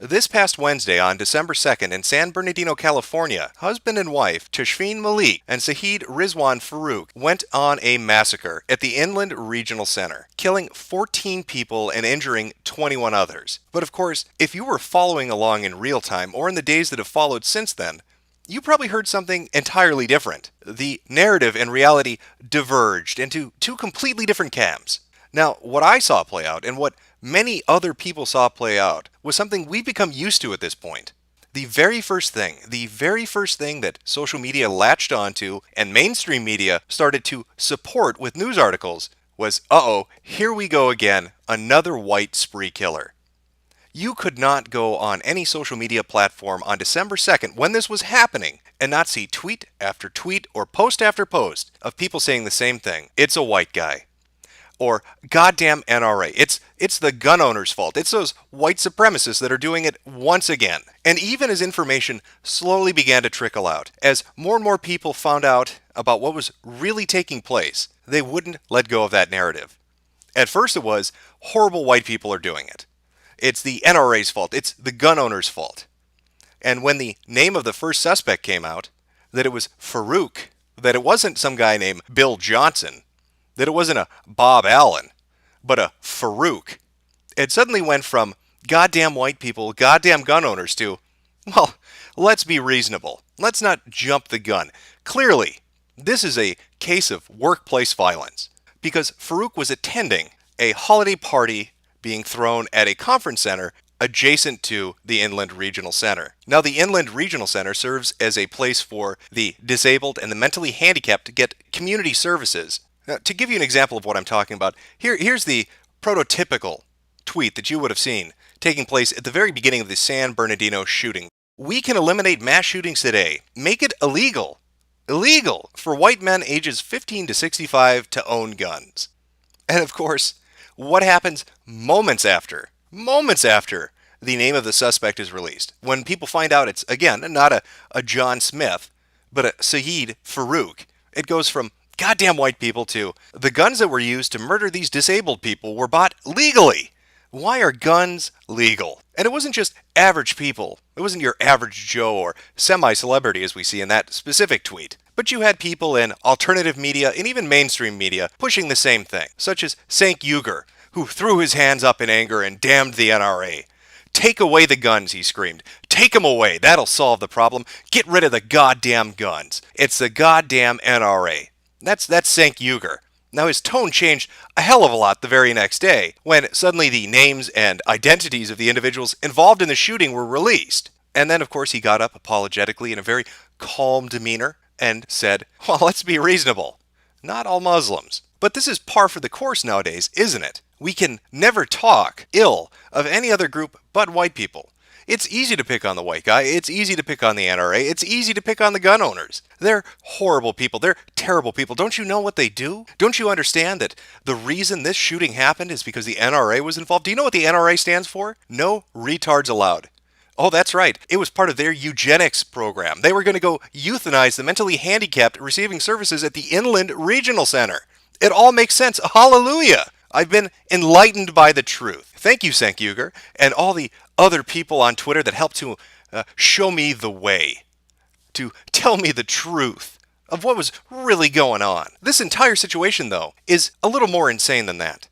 This past Wednesday, on December 2nd, in San Bernardino, California, husband and wife Tashfeen Malik and Saheed Rizwan Farouk went on a massacre at the Inland Regional Center, killing 14 people and injuring 21 others. But of course, if you were following along in real time or in the days that have followed since then, you probably heard something entirely different. The narrative and reality diverged into two completely different camps. Now, what I saw play out and what many other people saw play out was something we've become used to at this point. The very first thing that social media latched onto and mainstream media started to support with news articles was, here we go again, another white spree killer. You could not go on any social media platform on December 2nd when this was happening and not see tweet after tweet or post after post of people saying the same thing. It's a white guy. Or goddamn NRA. It's the gun owners' fault. It's those white supremacists that are doing it once again. And even as information slowly began to trickle out, as more and more people found out about what was really taking place, they wouldn't let go of that narrative. At first it was, horrible white people are doing it. It's the NRA's fault. It's the gun owners' fault. And when the name of the first suspect came out, that it was Farouk, that it wasn't some guy named Bill Johnson, that it wasn't a Bob Allen, but a Farouk. It suddenly went from goddamn white people, goddamn gun owners to, well, let's be reasonable. Let's not jump the gun. Clearly, this is a case of workplace violence because Farouk was attending a holiday party being thrown at a conference center adjacent to the Inland Regional Center. Now, the Inland Regional Center serves as a place for the disabled and the mentally handicapped to get community services. Now, to give you an example of what I'm talking about, here's the prototypical tweet that you would have seen taking place at the very beginning of the San Bernardino shooting. We can eliminate mass shootings today. Make it illegal for white men ages 15 to 65 to own guns. And of course, what happens moments after the name of the suspect is released? When people find out it's, again, not a John Smith, but a Saheed Farouk, it goes from goddamn white people to the guns that were used to murder these disabled people were bought legally. Why are guns legal? And it wasn't just average people. It wasn't your average Joe or semi-celebrity as we see in that specific tweet. But you had people in alternative media and even mainstream media pushing the same thing, such as Cenk Uygur, who threw his hands up in anger and damned the NRA. Take away the guns, he screamed. Take them away. That'll solve the problem. Get rid of the goddamn guns. It's the goddamn NRA. That's Cenk Uygur. Now his tone changed a hell of a lot the very next day when suddenly the names and identities of the individuals involved in the shooting were released. And then of course he got up apologetically in a very calm demeanor and said, well, let's be reasonable. Not all Muslims. But this is par for the course nowadays, isn't it? We can never talk ill of any other group but white people. It's easy to pick on the white guy. It's easy to pick on the NRA. It's easy to pick on the gun owners. They're horrible people. They're terrible people. Don't you know what they do? Don't you understand that the reason this shooting happened is because the NRA was involved? Do you know what the NRA stands for? No retards allowed. Oh, that's right. It was part of their eugenics program. They were going to go euthanize the mentally handicapped receiving services at the Inland Regional Center. It all makes sense. Hallelujah. I've been enlightened by the truth. Thank you, Cenk Uygur, and all the other people on Twitter that helped to show me the way, to tell me the truth of what was really going on. This entire situation, though, is a little more insane than that.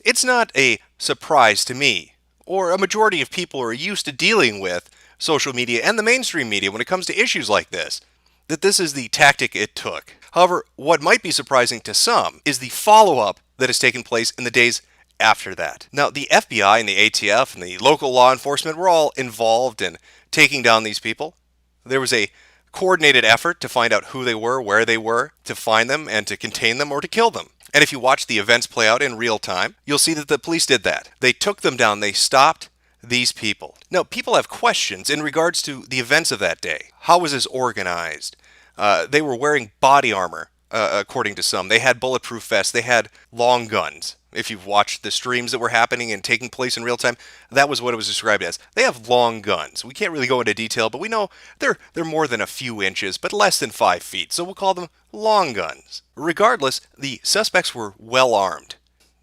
It's not a surprise to me, or a majority of people who are used to dealing with social media and the mainstream media when it comes to issues like this, that this is the tactic it took. However, what might be surprising to some is the follow-up that has taken place in the days after that. Now, the FBI and the ATF and the local law enforcement were all involved in taking down these people. There was a coordinated effort to find out who they were, where they were, to find them and to contain them or to kill them. And if you watch the events play out in real time, you'll see that the police did that. They took them down. They stopped these people. Now, people have questions in regards to the events of that day. How was this organized? They were wearing body armor, according to some. They had bulletproof vests. They had long guns. If you've watched the streams that were happening and taking place in real time, that was what it was described as. They have long guns. We can't really go into detail, but we know they're more than a few inches, but less than 5 feet, so we'll call them long guns. Regardless, the suspects were well armed.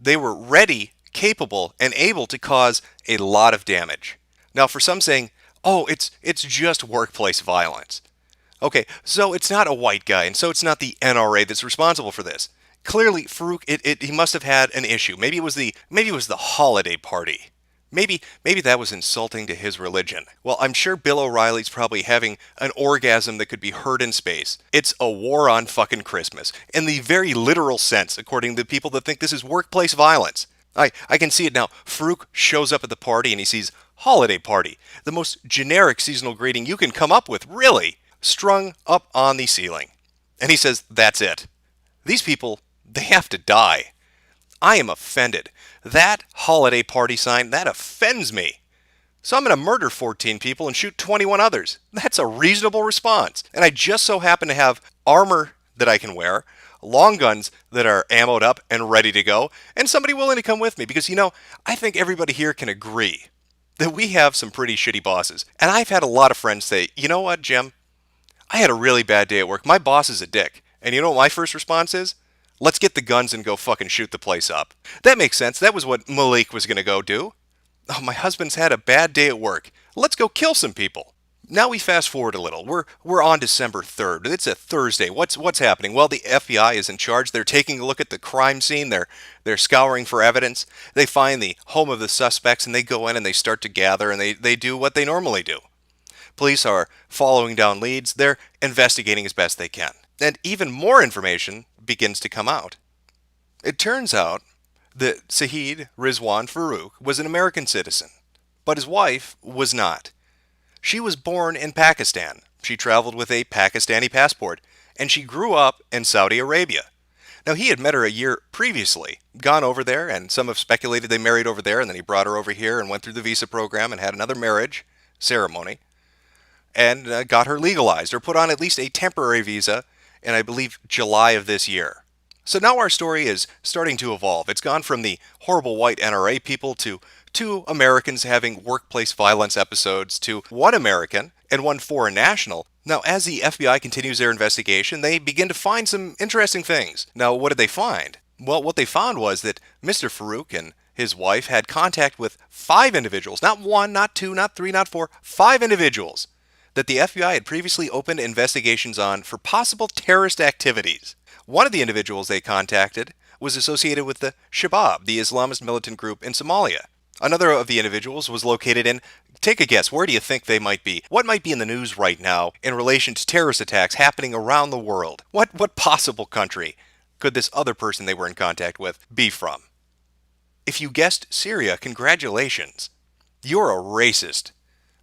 They were ready, capable, and able to cause a lot of damage. Now, for some saying, oh, it's just workplace violence. Okay, so it's not a white guy, and so it's not the NRA that's responsible for this. Clearly, Farouk, he must have had an issue. Maybe it was the holiday party. Maybe that was insulting to his religion. Well, I'm sure Bill O'Reilly's probably having an orgasm that could be heard in space. It's a war on fucking Christmas, in the very literal sense, according to people that think this is workplace violence. I can see it now. Farouk shows up at the party and he sees holiday party, the most generic seasonal greeting you can come up with, really, strung up on the ceiling. And he says, that's it. These people, they have to die. I am offended. That holiday party sign, that offends me. So I'm going to murder 14 people and shoot 21 others. That's a reasonable response. And I just so happen to have armor that I can wear, long guns that are ammoed up and ready to go, and somebody willing to come with me. Because, I think everybody here can agree that we have some pretty shitty bosses. And I've had a lot of friends say, you know what, Jim? I had a really bad day at work. My boss is a dick. And you know what my first response is? Let's get the guns and go fucking shoot the place up. That makes sense. That was what Malik was going to go do. Oh, my husband's had a bad day at work. Let's go kill some people. Now we fast forward a little. We're on December 3rd. It's a Thursday. What's happening? Well, the FBI is in charge. They're taking a look at the crime scene. They're scouring for evidence. They find the home of the suspects and they go in and they start to gather and they do what they normally do. Police are following down leads. They're investigating as best they can. And even more information begins to come out. It turns out that Saeed Rizwan Farouk was an American citizen, but his wife was not. She was born in Pakistan. She traveled with a Pakistani passport, and she grew up in Saudi Arabia. Now, he had met her a year previously, gone over there, and some have speculated they married over there, and then he brought her over here and went through the visa program and had another marriage ceremony, and got her legalized, or put on at least a temporary visa in, I believe, July of this year. So now our story is starting to evolve. It's gone from the horrible white NRA people to two Americans having workplace violence episodes to one American and one foreign national. Now, as the FBI continues their investigation, they begin to find some interesting things. Now, what did they find? Well, what they found was that Mr. Farouk and his wife had contact with 5 individuals, not 1, not 2, not 3, not 4, 5 individuals that the FBI had previously opened investigations on for possible terrorist activities. One of the individuals they contacted was associated with the Shabab, the Islamist militant group in Somalia. Another of the individuals was located in, take a guess, where do you think they might be? What might be in the news right now in relation to terrorist attacks happening around the world? What possible country could this other person they were in contact with be from? If you guessed Syria, congratulations. You're a racist.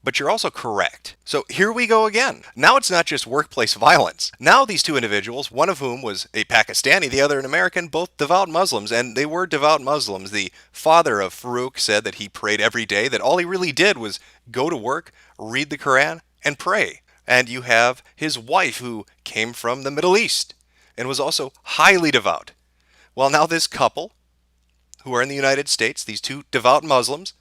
But you're also correct. So here we go again. Now it's not just workplace violence. Now these two individuals, one of whom was a Pakistani, the other an American, both devout Muslims, and they were devout Muslims. The father of Farouk said that he prayed every day, that all he really did was go to work, read the Quran, and pray. And you have his wife who came from the Middle East and was also highly devout. Well, now this couple, who are in the United States, these two devout Muslims,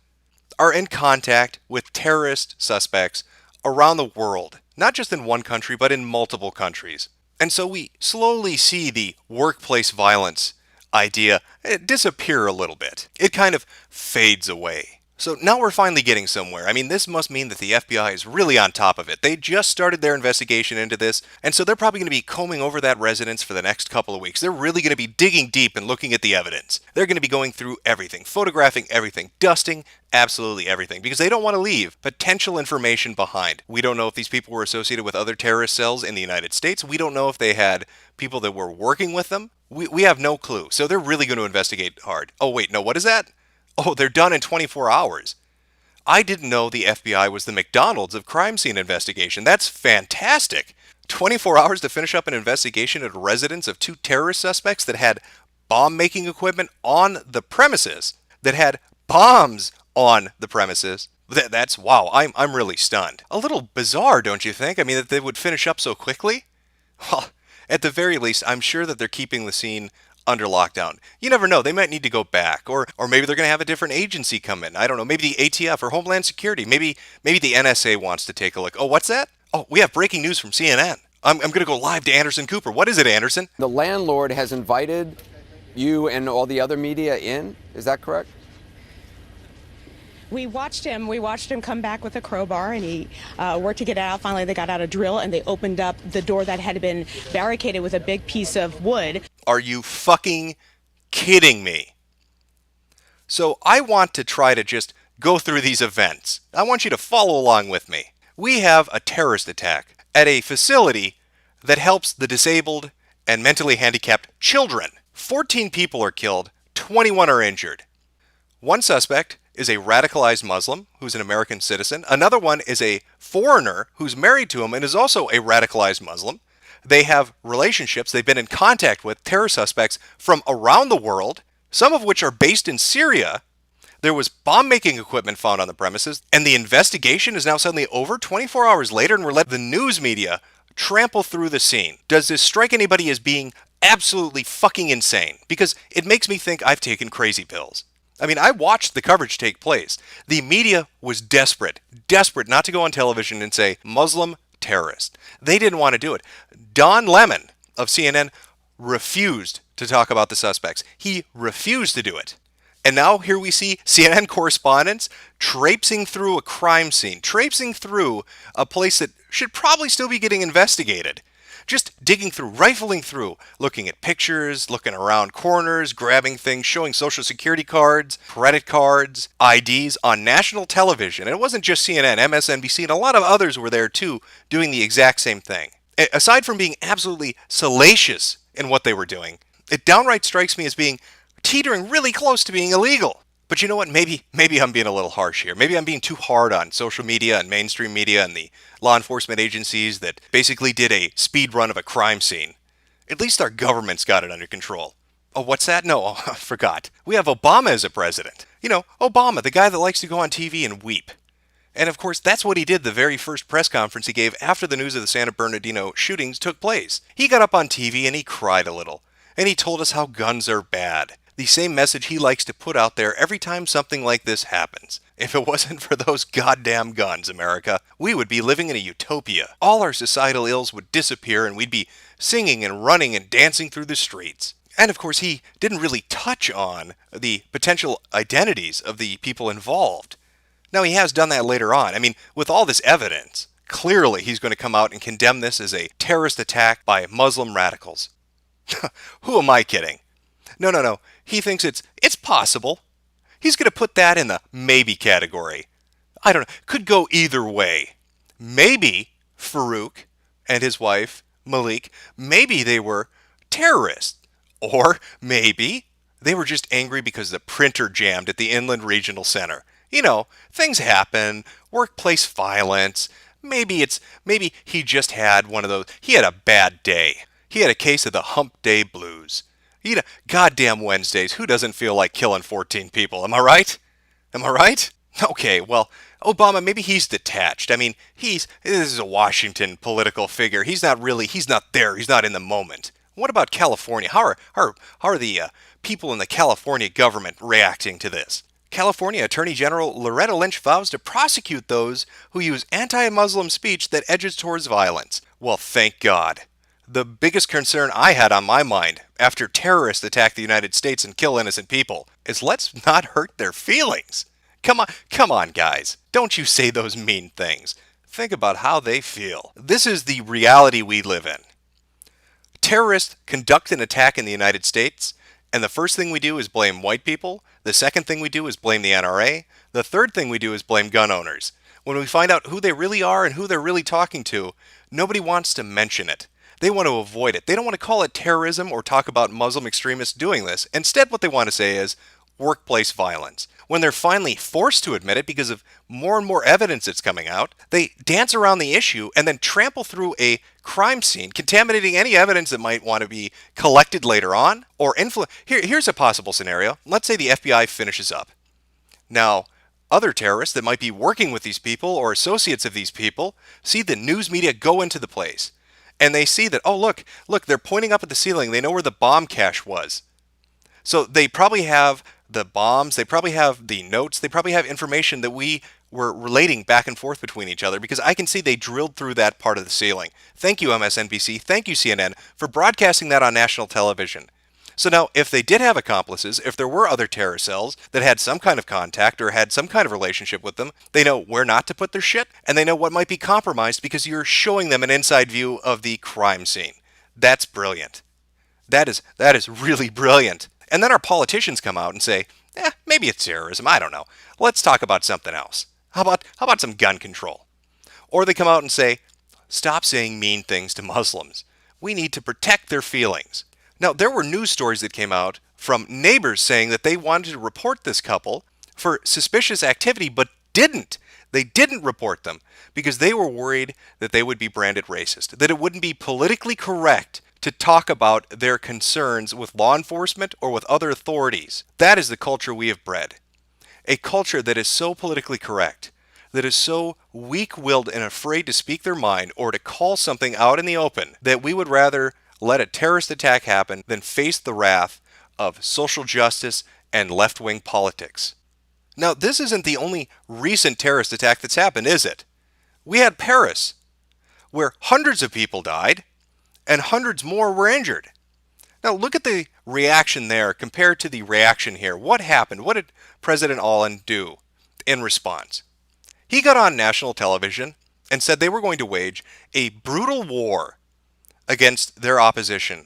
are in contact with terrorist suspects around the world, not just in one country, but in multiple countries. And so we slowly see the workplace violence idea disappear a little bit. It kind of fades away. So now we're finally getting somewhere. I mean, this must mean that the FBI is really on top of it. They just started their investigation into this, and so they're probably going to be combing over that residence for the next couple of weeks. They're really going to be digging deep and looking at the evidence. They're going to be going through everything, photographing everything, dusting absolutely everything, because they don't want to leave potential information behind. We don't know if these people were associated with other terrorist cells in the United States. We don't know if they had people that were working with them. We have no clue. So they're really going to investigate hard. Oh, wait, no, what is that? Oh, they're done in 24 hours. I didn't know the FBI was the McDonald's of crime scene investigation. That's fantastic. 24 hours to finish up an investigation at a residence of 2 terrorist suspects that had bomb-making equipment on the premises, that had bombs on the premises. That's, wow, I'm really stunned. A little bizarre, don't you think? I mean, that they would finish up so quickly? Well, at the very least, I'm sure that they're keeping the scene under lockdown. You never know, they might need to go back, or maybe they're going to have a different agency come in. I don't know, maybe the ATF or Homeland Security, maybe the NSA wants to take a look. Oh, what's that? Oh, we have breaking news from CNN. I'm going to go live to Anderson Cooper. What is it, Anderson? The landlord has invited you and all the other media in, is that correct? We watched him. We watched him come back with a crowbar, and he worked to get out. Finally, they got out a drill, and they opened up the door that had been barricaded with a big piece of wood. Are you fucking kidding me? So I want to try to just go through these events. I want you to follow along with me. We have a terrorist attack at a facility that helps the disabled and mentally handicapped children. 14 people are killed, 21 are injured. One suspect is a radicalized Muslim who's an American citizen. Another one is a foreigner who's married to him and is also a radicalized Muslim. They have relationships. They've been in contact with terror suspects from around the world, some of which are based in Syria. There was bomb-making equipment found on the premises, and the investigation is now suddenly over 24 hours later, and we're letting the news media trample through the scene. Does this strike anybody as being absolutely fucking insane? Because it makes me think I've taken crazy pills. I mean, I watched the coverage take place. The media was desperate not to go on television and say, Muslim terrorist. They didn't want to do it. Don Lemon of CNN refused to talk about the suspects. He refused to do it. And now here we see CNN correspondents traipsing through a crime scene, traipsing through a place that should probably still be getting investigated. Just digging through, rifling through, looking at pictures, looking around corners, grabbing things, showing social security cards, credit cards, IDs on national television. And it wasn't just CNN, MSNBC, and a lot of others were there too, doing the exact same thing. Aside from being absolutely salacious in what they were doing, it downright strikes me as being teetering really close to being illegal. But you know what? Maybe I'm being a little harsh here. Maybe I'm being too hard on social media and mainstream media and the law enforcement agencies that basically did a speed run of a crime scene. At least our government's got it under control. Oh, what's that? No, I forgot. We have Obama as a president. You know, Obama, the guy that likes to go on TV and weep. And of course, that's what he did the very first press conference he gave after the news of the San Bernardino shootings took place. He got up on TV and he cried a little. And he told us how guns are bad. The same message he likes to put out there every time something like this happens. If it wasn't for those goddamn guns, America, we would be living in a utopia. All our societal ills would disappear and we'd be singing and running and dancing through the streets. And of course, he didn't really touch on the potential identities of the people involved. Now, he has done that later on. I mean, with all this evidence, clearly he's going to come out and condemn this as a terrorist attack by Muslim radicals. Who am I kidding? No. He thinks it's possible. He's going to put that in the maybe category. I don't know. Could go either way. Maybe Farouk and his wife, Malik, maybe they were terrorists. Or maybe they were just angry because the printer jammed at the Inland Regional Center. You know, things happen, workplace violence. Maybe he just had one of those. He had a bad day. He had a case of the hump day blues. You know, goddamn Wednesdays, who doesn't feel like killing 14 people? Am I right? Okay, well, Obama, maybe he's detached. I mean, this is a Washington political figure. He's not there. He's not in the moment. What about California? How are the people in the California government reacting to this? California Attorney General Loretta Lynch vows to prosecute those who use anti-Muslim speech that edges towards violence. Well, thank God. The biggest concern I had on my mind after terrorists attack the United States and kill innocent people is let's not hurt their feelings. Come on, guys. Don't you say those mean things. Think about how they feel. This is the reality we live in. Terrorists conduct an attack in the United States, and the first thing we do is blame white people. The second thing we do is blame the NRA. The third thing we do is blame gun owners. When we find out who they really are and who they're really talking to, nobody wants to mention it. They want to avoid it. They don't want to call it terrorism or talk about Muslim extremists doing this. Instead, what they want to say is workplace violence. When they're finally forced to admit it because of more and more evidence that's coming out, they dance around the issue and then trample through a crime scene, contaminating any evidence that might want to be collected later on or influence. Here's a possible scenario. Let's say the FBI finishes up. Now, other terrorists that might be working with these people or associates of these people see the news media go into the place. And they see that, oh, look, they're pointing up at the ceiling. They know where the bomb cache was. So they probably have the bombs, they probably have the notes, they probably have information that we were relating back and forth between each other because I can see they drilled through that part of the ceiling. Thank you, MSNBC. Thank you, CNN, for broadcasting that on national television. So now, if they did have accomplices, if there were other terror cells that had some kind of contact or had some kind of relationship with them, they know where not to put their shit, and they know what might be compromised because you're showing them an inside view of the crime scene. That's brilliant. That is really brilliant. And then our politicians come out and say, maybe it's terrorism, I don't know. Let's talk about something else. How about some gun control? Or they come out and say, stop saying mean things to Muslims. We need to protect their feelings. Now, there were news stories that came out from neighbors saying that they wanted to report this couple for suspicious activity, but didn't. They didn't report them because they were worried that they would be branded racist, that it wouldn't be politically correct to talk about their concerns with law enforcement or with other authorities. That is the culture we have bred. A culture that is so politically correct, that is so weak-willed and afraid to speak their mind or to call something out in the open, that we would rather let a terrorist attack happen than face the wrath of social justice and left-wing politics. Now, this isn't the only recent terrorist attack that's happened, is it? We had Paris, where hundreds of people died and hundreds more were injured. Now, look at the reaction there compared to the reaction here. What happened? What did President Hollande do in response? He got on national television and said they were going to wage a brutal war against their opposition.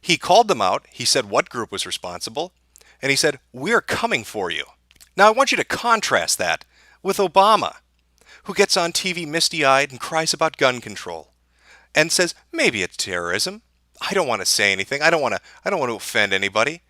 He called them out. He said what group was responsible. And he said, we're coming for you. Now, I want you to contrast that with Obama, who gets on TV misty-eyed and cries about gun control and says, maybe it's terrorism. I don't want to say anything. I don't want to offend anybody.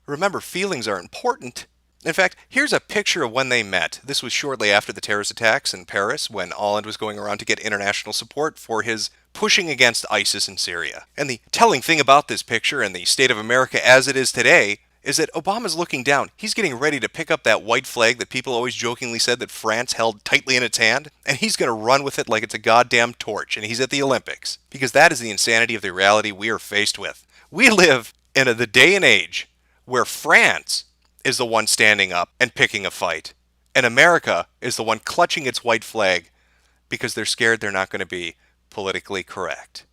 Remember, feelings are important. In fact, here's a picture of when they met. This was shortly after the terrorist attacks in Paris, when Hollande was going around to get international support for his pushing against ISIS in Syria. And the telling thing about this picture and the state of America as it is today is that Obama's looking down. He's getting ready to pick up that white flag that people always jokingly said that France held tightly in its hand, and he's going to run with it like it's a goddamn torch, and he's at the Olympics. Because that is the insanity of the reality we are faced with. We live in the day and age where France is the one standing up and picking a fight, and America is the one clutching its white flag because they're scared they're not going to be politically correct.